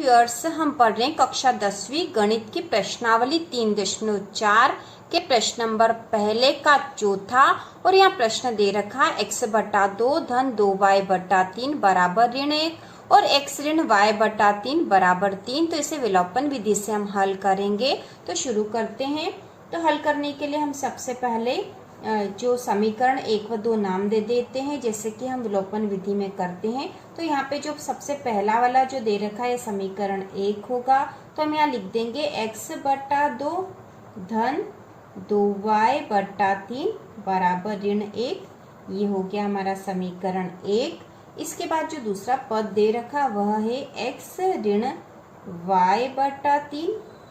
Viewers, हम पढ़ रहे हैं कक्षा 10वीं गणित की प्रश्नावली 3.4 के प्रश्न नंबर पहले का चौथा। और यहाँ प्रश्न दे रखा है x/2 धन 2y/3 बराबर ऋण 1 और x ऋण y/3 बराबर 3। तो इसे विलोपन विधि से हम हल करेंगे। तो शुरू करते हैं। तो हल करने के लिए हम सबसे पहले जो समीकरण 1 व 2 नाम दे देते हैं, जैसे कि हम विलोपन विधि में करते हैं। तो यहाँ पे जो सबसे पहला वाला जो दे रखा है समीकरण 1 होगा, तो हम यहाँ लिख देंगे x/2 धन 2y/3 बराबर ऋण 1। ये हो गया हमारा समीकरण 1। इसके बाद जो दूसरा पद दे रखा वह है x ऋण y/3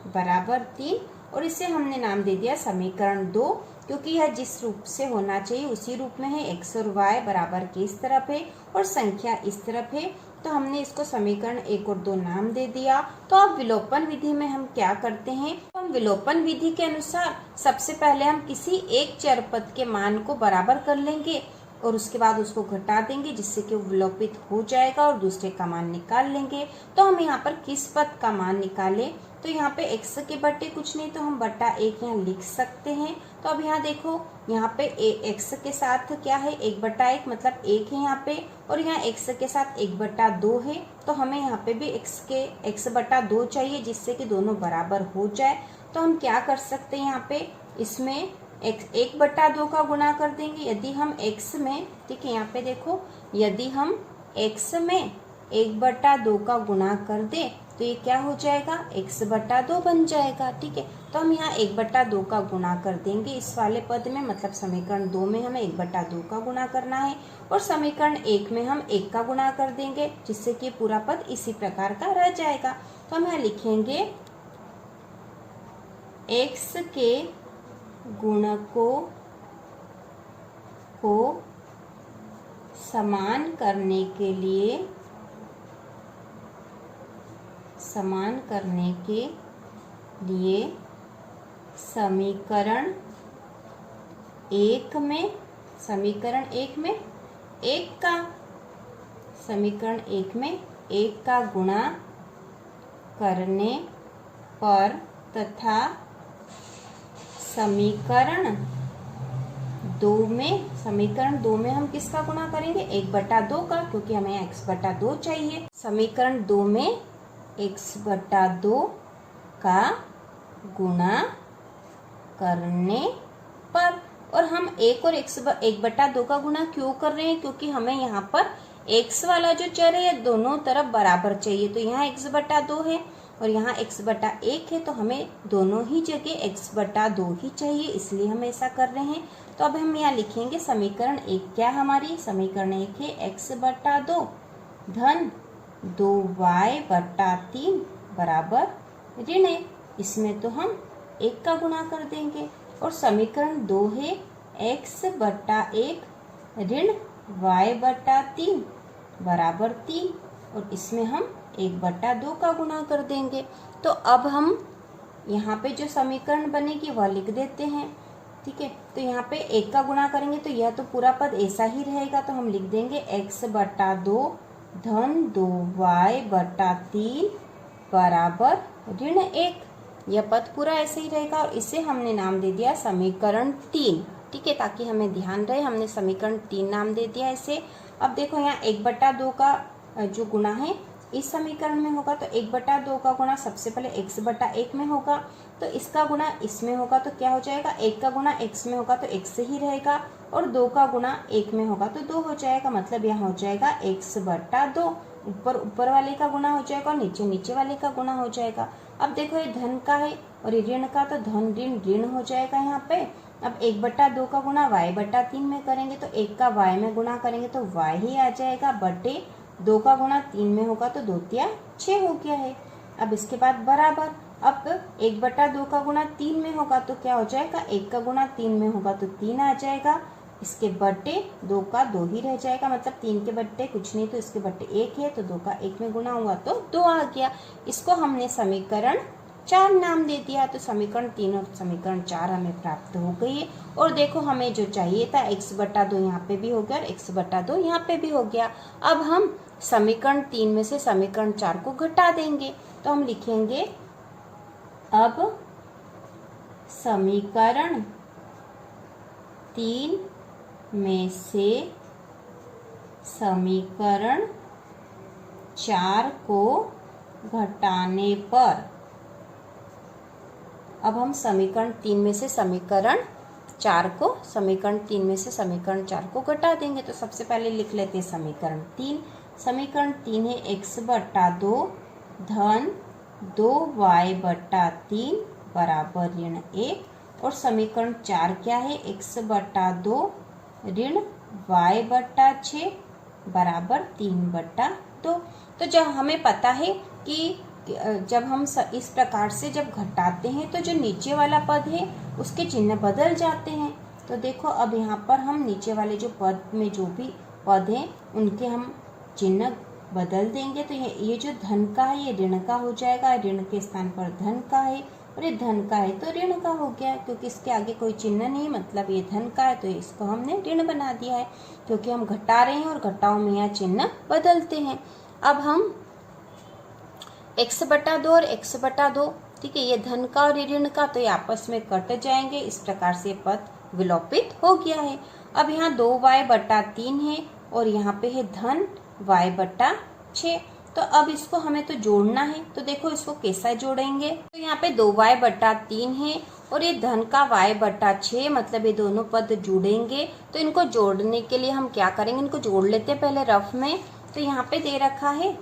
बराबर 3 और इसे हमने नाम दे दिया समीकरण 2, क्योंकि यह जिस रूप से होना चाहिए उसी रूप में है। x और y बराबर के इस तरफ है और संख्या इस तरफ है, तो हमने इसको समीकरण 1 और 2 नाम दे दिया। तो अब विलोपन विधि में हम क्या करते हैं, हम विलोपन विधि के अनुसार सबसे पहले हम किसी एक चर पद के मान को बराबर कर लेंगे और उसके बाद उसको घटा देंगे, जिससे कि वो विलोपित हो जाएगा और दूसरे का मान निकाल लेंगे। तो हम यहाँ पर किस पद का मान निकालें, तो यहाँ पे x के बटे कुछ नहीं तो हम बटा 1 यहाँ लिख सकते हैं। तो अब यहाँ देखो, यहाँ पे x के साथ क्या है 1/1 मतलब 1 है यहाँ पे, और यहाँ x के साथ 1/2 है। तो हमें यहाँ पे भी x/2 चाहिए, जिससे कि दोनों बराबर हो जाए। तो हम क्या कर सकते हैं, यहाँ पे इसमें 1/2 का गुणा कर देंगे। यदि हम x में, ठीक है यहाँ पे देखो, यदि हम x में 1/2 का गुणा कर दे तो ये क्या हो जाएगा, x/2 बन जाएगा। ठीक है, तो हम यहाँ 1/2 का गुणा कर देंगे इस वाले पद में, मतलब समीकरण 2 में हमें 1/2 का गुणा करना है और समीकरण 1 में हम 1 का गुणा कर देंगे, जिससे कि पूरा पद इसी प्रकार का रह जाएगा। तो हम यहाँ लिखेंगे x के गुणकों को समान करने के लिए समीकरण 1 में 1 का गुणा करने पर तथा समीकरण 2 में हम किसका गुणा करेंगे, 1/2 का, क्योंकि हमें x/2 चाहिए। समीकरण 2 में x/2 का गुणा करने पर, और हम 1 और 1/2 का गुणा क्यों कर रहे हैं, क्योंकि हमें यहाँ पर x वाला जो चर है ये दोनों तरफ बराबर चाहिए। तो यहाँ x/2 है और यहाँ x/1 है, तो हमें दोनों ही जगह x/2 ही चाहिए, इसलिए हम ऐसा कर रहे हैं। तो अब हम यहाँ लिखेंगे समीकरण 1 क्या हमारी, समीकरण 1 है x/2 धन 2y/3 बराबर ऋण 1। इसमें तो हम 1 का गुणा कर देंगे और समीकरण 2 है x/1 ऋण y/3 बराबर 3 और इसमें हम 1/2 का गुणा कर देंगे। तो अब हम यहाँ पे जो समीकरण बनेगी वह लिख देते हैं। ठीक है, तो यहाँ पे 1 का गुणा करेंगे तो यह तो पूरा पद ऐसा ही रहेगा, तो हम लिख देंगे x/2 धन 2y/3 बराबर ऋण 1। यह पद पूरा ऐसे ही रहेगा और इसे हमने नाम दे दिया समीकरण 3। ठीक है, ताकि हमें ध्यान रहे, हमने समीकरण 3 नाम दे दिया इसे। अब देखो यहाँ 1/2 का जो गुणा है इस समीकरण में होगा, तो 1/2 का गुणा सबसे पहले x/1 में होगा, तो इसका गुणा इसमें होगा तो क्या हो जाएगा, 1 का गुणा x में होगा तो x ही रहेगा और 2 का गुणा 1 में होगा तो 2 हो जाएगा, मतलब यहाँ हो जाएगा x/2। ऊपर वाले का गुणा हो जाएगा और नीचे वाले का गुणा हो जाएगा। अब देखो ये धन का है और ये ऋण का, तो धन ऋण हो जाएगा यहाँ पे। अब 1/2 का गुणा y/3 में करेंगे तो 1 का y में गुणा करेंगे तो y ही आ जाएगा, बटे 2 का गुणा 3 में होगा तो 2 तिया 6 हो गया है। अब इसके बाद बराबर, अब 1/2 का गुणा 3 में होगा तो क्या हो जाएगा, 1 का गुणा 3 में होगा तो 3 आ जाएगा, इसके बटे 2 का 2 ही रह जाएगा, मतलब 3 के बट्टे कुछ नहीं तो इसके बट्टे 1 है, तो 2 का 1 में गुणा हुआ तो 2 आ गया। इसको हमने समीकरण 4 नाम दे दिया। तो समीकरण 3 और समीकरण 4 हमें प्राप्त हो गई है। और देखो हमें जो चाहिए था x/2 यहाँ पे भी हो गया और x/2 यहाँ पे भी हो गया। अब हम समीकरण 3 में से समीकरण 4 को घटा देंगे। तो हम लिखेंगे अब समीकरण 3 में से समीकरण 4 को घटाने पर, अब हम समीकरण 3 में से समीकरण 4 को घटा देंगे। तो सबसे पहले लिख लेते हैं समीकरण 3। समीकरण 3 है x/2 धन 2y/3 बराबर ऋण 1। और समीकरण 4 क्या है, x/2 ऋण y/6 बराबर 3/2। तो जब हमें पता है कि जब हम इस प्रकार से जब घटाते हैं तो जो नीचे वाला पद है उसके चिन्ह बदल जाते हैं। तो देखो अब यहाँ पर हम नीचे वाले जो पद में जो भी पद हैं उनके हम चिन्ह बदल देंगे। तो ये जो धन का है ये ऋण का हो जाएगा, ऋण के स्थान पर धन का है, और ये धन का है तो ऋण का हो गया, क्योंकि इसके आगे कोई चिन्ह नहीं, मतलब ये धन का है तो इसको हमने ऋण बना दिया है, क्योंकि हम घटा रहे हैं और घटाओं में यहाँ चिन्ह बदलते हैं। अब हम x/2 और x/2, ठीक है, ये धन का और ऋण का, तो ये आपस में कट जाएंगे। इस प्रकार से पद विलोपित हो गया है। अब यहाँ 2y/3 है और यहाँ पे है धन y/6। तो अब इसको हमें तो जोड़ना है। तो देखो इसको कैसा जोड़ेंगे। तो यहाँ पे 2y/3 है और ये धन का y/6, मतलब ये दोनों पद जुड़ेंगे। तो इनको जोड़ने के लिए हम क्या करेंगे, इनको जोड़ लेते हैं पहले रफ में। तो यहाँ पे दे रखा है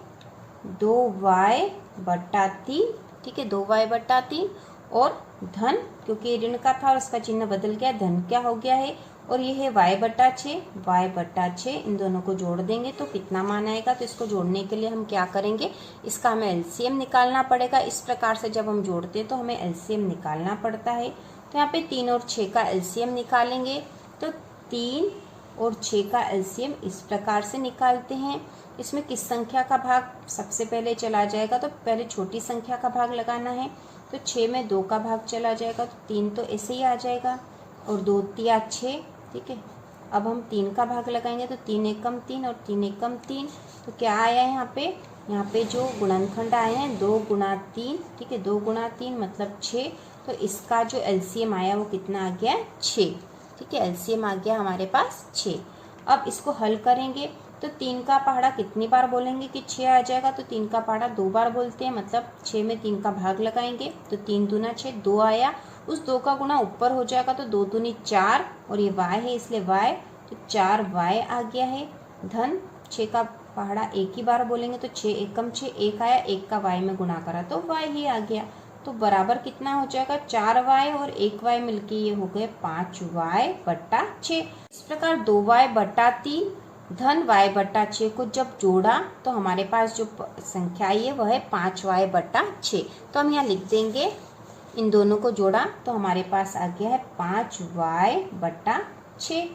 2y/3, ठीक है, 2y/3 और धन, क्योंकि ऋण का था और इसका चिन्ह बदल गया, धन क्या हो गया है, और ये है y/6, इन दोनों को जोड़ देंगे तो कितना मान आएगा। तो इसको जोड़ने के लिए हम क्या करेंगे, इसका हमें एलसीएम निकालना पड़ेगा। इस प्रकार से जब हम जोड़ते हैं तो हमें एलसीएम निकालना पड़ता है। तो यहाँ पे 3 और 6 का एलसीएम निकालेंगे। तो 3 और 6 का एलसीएम इस प्रकार से निकालते हैं। इसमें किस संख्या का भाग सबसे पहले चला जाएगा, तो पहले छोटी संख्या का भाग लगाना है। तो 6 में 2 का भाग चला जाएगा, तो 3 तो ऐसे ही आ जाएगा, और 2 तिया 6, ठीक है। अब हम 3 का भाग लगाएंगे, तो 3 एकम 3 और 3 एकम 3, तो क्या आया है यहाँ पे जो गुणनखंड आए हैं 2 गुणा 3, ठीक है, 2 गुणा 3 मतलब 6। तो इसका जो एलसीएम आया वो कितना आ गया, 6, ठीक है, एलसीएम आ गया हमारे पास 6। अब इसको हल करेंगे तो 3 का पहाड़ा कितनी बार बोलेंगे कि 6 आ जाएगा, तो 3 का पहाड़ा 2 बार बोलते हैं, मतलब 6 में 3 का भाग लगाएंगे तो 3 दूना 6, 2 आया, उस 2 का गुणा ऊपर हो जाएगा तो 2 दूनी 4, और ये y है इसलिए y, तो 4y आ गया है। धन 6 का पहाड़ा एक ही बार बोलेंगे तो 6 एकम 6, 1 आया, 1 का y में गुणा करा तो y ही आ गया। तो बराबर कितना हो जाएगा, 4y और 1y मिलके ये हो गए 5y/6। इस प्रकार 2y/3 धन y/6 को जब जोड़ा तो हमारे पास जो संख्या आई है वह है 5y/6। तो हम यहाँ लिख देंगे, इन दोनों को जोड़ा तो हमारे पास आ गया है 5y/6।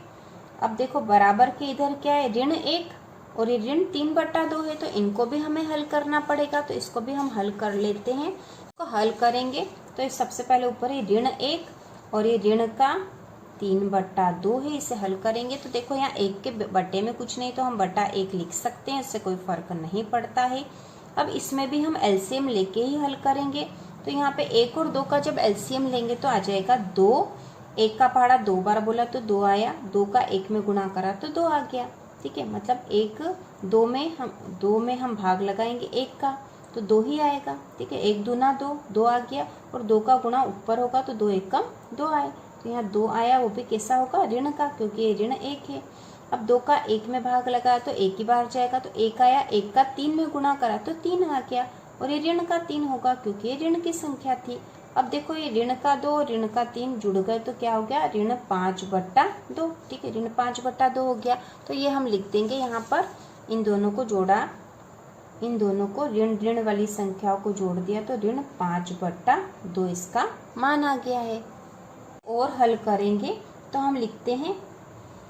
अब देखो बराबर के इधर क्या है, ऋण 1 और ये ऋण 3/2 है, तो इनको भी हमें हल करना पड़ेगा। तो इसको भी हम हल कर लेते हैं। इसको हल करेंगे तो ये सबसे पहले ऊपर है ऋण 1 और ये ऋण का 3/2 है, इसे हल करेंगे तो देखो यहाँ 1 के बटे में कुछ नहीं, तो हम बटा 1 लिख सकते हैं, इससे कोई फर्क नहीं पड़ता है। अब इसमें भी हम एलसीएम लेके ही हल करेंगे। तो यहाँ पे 1 और 2 का जब एलसीएम लेंगे तो आ जाएगा 2, 1 का पहाड़ा 2 बार बोला तो 2 आया, 2 का 1 में गुणा करा तो 2 आ गया, ठीक है, मतलब 2 में हम भाग लगाएंगे 1 का तो 2 ही आएगा, ठीक है, 1 दूना 2, 2 आ गया, और 2 का गुणा ऊपर होगा तो 2 एकम 2 आए, तो यहाँ 2 आया, वो भी कैसा होगा, ऋण का, क्योंकि ये ऋण 1 है। अब 2 का 1 में भाग लगाया तो 1 ही बार जाएगा, तो 1 आया, 1 का 3 में गुणा करा तो 3 आ गया, और ये ऋण का 3 होगा क्योंकि ये ऋण की संख्या थी। अब देखो ये ऋण का 2 और ऋण का 3 जुड़ गए तो क्या हो गया, ऋण 5/2, ठीक है, ऋण 5/2 हो गया। तो ये हम लिख देंगे यहाँ पर, इन दोनों को जोड़ा, इन दोनों को ऋण वाली संख्याओं को जोड़ दिया तो ऋण 5/2 इसका मान आ गया है। और हल करेंगे तो हम लिखते हैं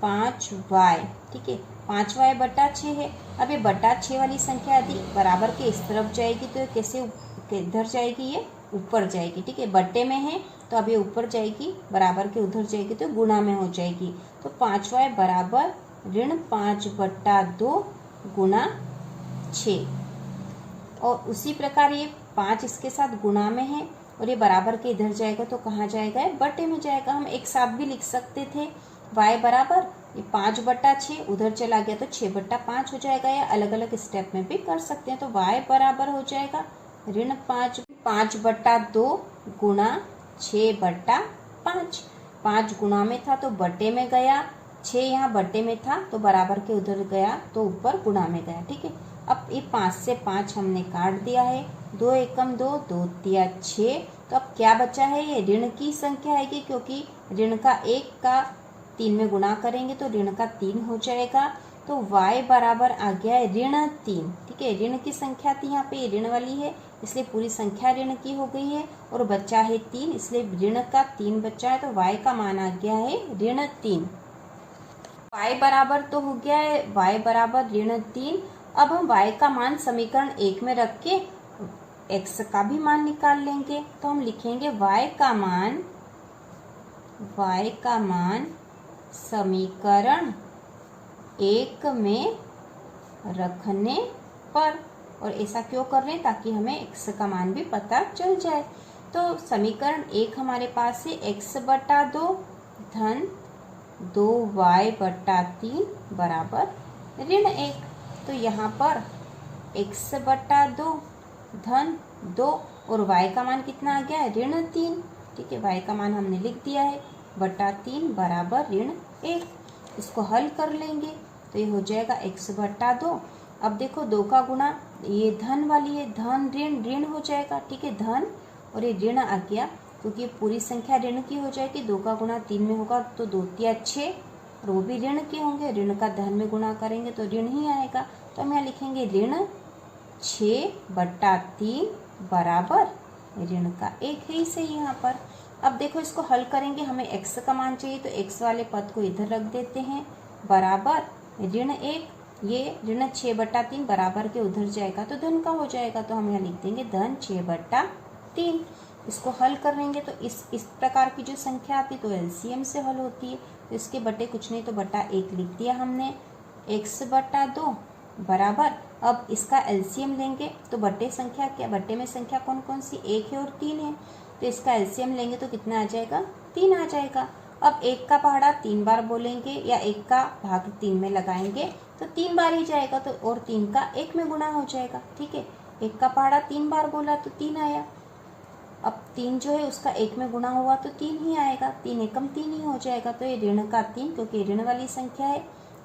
5y, ठीक है, 5y/6 है। अब ये बटा 6 वाली संख्या यदि बराबर के इस तरफ जाएगी तो कैसे इधर जाएगी, ये ऊपर जाएगी, ठीक है, बटे में है तो अब ये ऊपर जाएगी, बराबर के उधर जाएगी तो गुणा में हो जाएगी। तो 5y बराबर ऋण 5/2 गुणा 6। और उसी प्रकार ये 5 इसके साथ गुणा में है और ये बराबर के इधर जाएगा तो कहाँ जाएगा, बटे में जाएगा। हम एक साथ भी लिख सकते थे y बराबर ये 5/6 उधर चला गया तो 6/5 हो जाएगा, या अलग अलग स्टेप में भी कर सकते हैं। तो y बराबर हो जाएगा -5 5/2 गुणा 6/5। 5 गुणा में था तो बटे में गया, 6 यहाँ बटे में था तो बराबर के उधर गया तो ऊपर गुणा में गया। ठीक है, अब ये 5 से 5 हमने काट दिया है, 2 एकम 2, 2 तिया 6। तो अब क्या बचा है, ये ऋण की संख्या आएगी, क्योंकि ऋण का 1 का 3 में गुणा करेंगे तो ऋण का 3 हो जाएगा। तो y बराबर आ गया है -3। ठीक है, ऋण की संख्या थी यहाँ पे, ये ऋण वाली है इसलिए पूरी संख्या ऋण की हो गई है, और बचा है 3 इसलिए ऋण का 3 बचा है। तो y का मान आ गया है -3। y बराबर तो हो गया है y बराबर -3। अब हम y का मान समीकरण 1 में रख के x का भी मान निकाल लेंगे। तो हम लिखेंगे y का मान समीकरण 1 में रखने पर, और ऐसा क्यों कर रहे हैं, ताकि हमें x का मान भी पता चल जाए। तो समीकरण 1 हमारे पास है x/2 धन 2y/3 बराबर -1। तो यहाँ पर x/2 धन 2 और y का मान कितना आ गया है, -3। ठीक है, y का मान हमने लिख दिया है /3 बराबर -1। इसको हल कर लेंगे तो ये हो जाएगा x/2। अब देखो 2 का गुणा, ये धन वाली है, धन ऋण ऋण हो जाएगा। ठीक है, धन और ये ऋण आ गया, क्योंकि पूरी संख्या ऋण की हो जाएगी। 2 का गुणा 3 में होगा तो 2 तिया 6, और वो भी ऋण के होंगे। ऋण का धन में गुणा करेंगे तो ऋण ही आएगा। तो हम यहाँ लिखेंगे ऋण 6/3 बराबर ऋण का 1 है ही सही यहाँ पर। अब देखो इसको हल करेंगे, हमें x का मान चाहिए तो x वाले पद को इधर रख देते हैं, बराबर -1। ये ऋण 6/3 बराबर के उधर जाएगा तो धन का हो जाएगा। तो हम यहाँ लिख देंगे धन 6/3। इसको हल करेंगे तो इस प्रकार की जो संख्या आती तो एलसीएम से हल होती है। तो इसके बटे कुछ नहीं तो /1 लिख दिया हमने, x/2 बराबर। अब इसका एलसीएम लेंगे तो बटे संख्या क्या, बटे में संख्या कौन कौन सी, 1 है और 3 है। तो इसका एलसीएम लेंगे तो कितना आ जाएगा, 3 आ जाएगा। अब 1 का पहाड़ा 3 बार बोलेंगे या 1 का भाग 3 में लगाएंगे तो 3 बार ही जाएगा, तो और 3 का 1 में गुणा हो जाएगा। ठीक है, 1 का पहाड़ा 3 बार बोला तो 3 आया। अब 3 जो है उसका 1 में गुणा हुआ तो 3 ही आएगा, 3 एकम 3 ही हो जाएगा। तो ये ऋण का 3, क्योंकि ऋण वाली संख्या है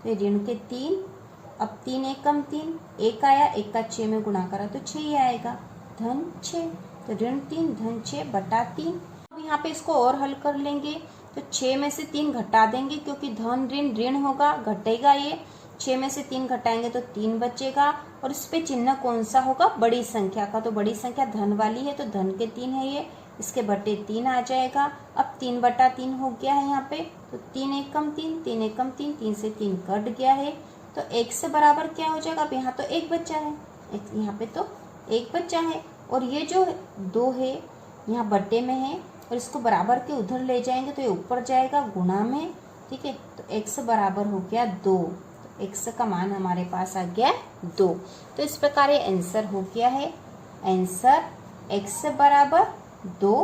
तो ये ऋण के 3। अब 3 एकम 3, 1 आया, 1 का 6 में गुणा करा तो 6 ही आएगा, धन 6। तो ऋण 3 धन 6/3। अब यहाँ पे इसको और हल कर लेंगे तो 6 में से 3 घटा देंगे, क्योंकि धन ऋण ऋण होगा, घटेगा। ये 6 में से 3 घटाएंगे तो 3 बचेगा, और इस पे चिन्ह कौन सा होगा, बड़ी संख्या का। तो बड़ी संख्या धन वाली है तो धन के 3 है ये, इसके बटे 3 आ जाएगा। अब 3/3 हो गया है यहाँ पे, तो 3 एकम 3, 3 एकम 3, 3 से 3 कट गया है। तो x बराबर क्या हो जाएगा, अब यहाँ तो 1 बच्चा है, यहाँ पे तो 1 बच्चा है, और ये जो 2 है यहाँ बटे में है, और इसको बराबर के उधर ले जाएंगे तो ये ऊपर जाएगा गुणा में। ठीक है, तो x बराबर हो गया 2। तो x का मान हमारे पास आ गया 2। तो इस प्रकार ये आंसर हो गया है, आंसर x बराबर 2,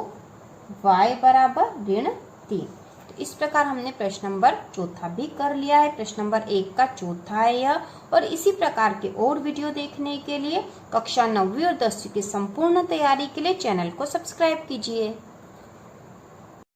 y बराबर -3। तो इस प्रकार हमने प्रश्न नंबर 4 भी कर लिया है। प्रश्न नंबर 1 का 4 है यह। और इसी प्रकार के और वीडियो देखने के लिए कक्षा 9वीं और 10वीं की संपूर्ण तैयारी के लिए चैनल को सब्सक्राइब कीजिए।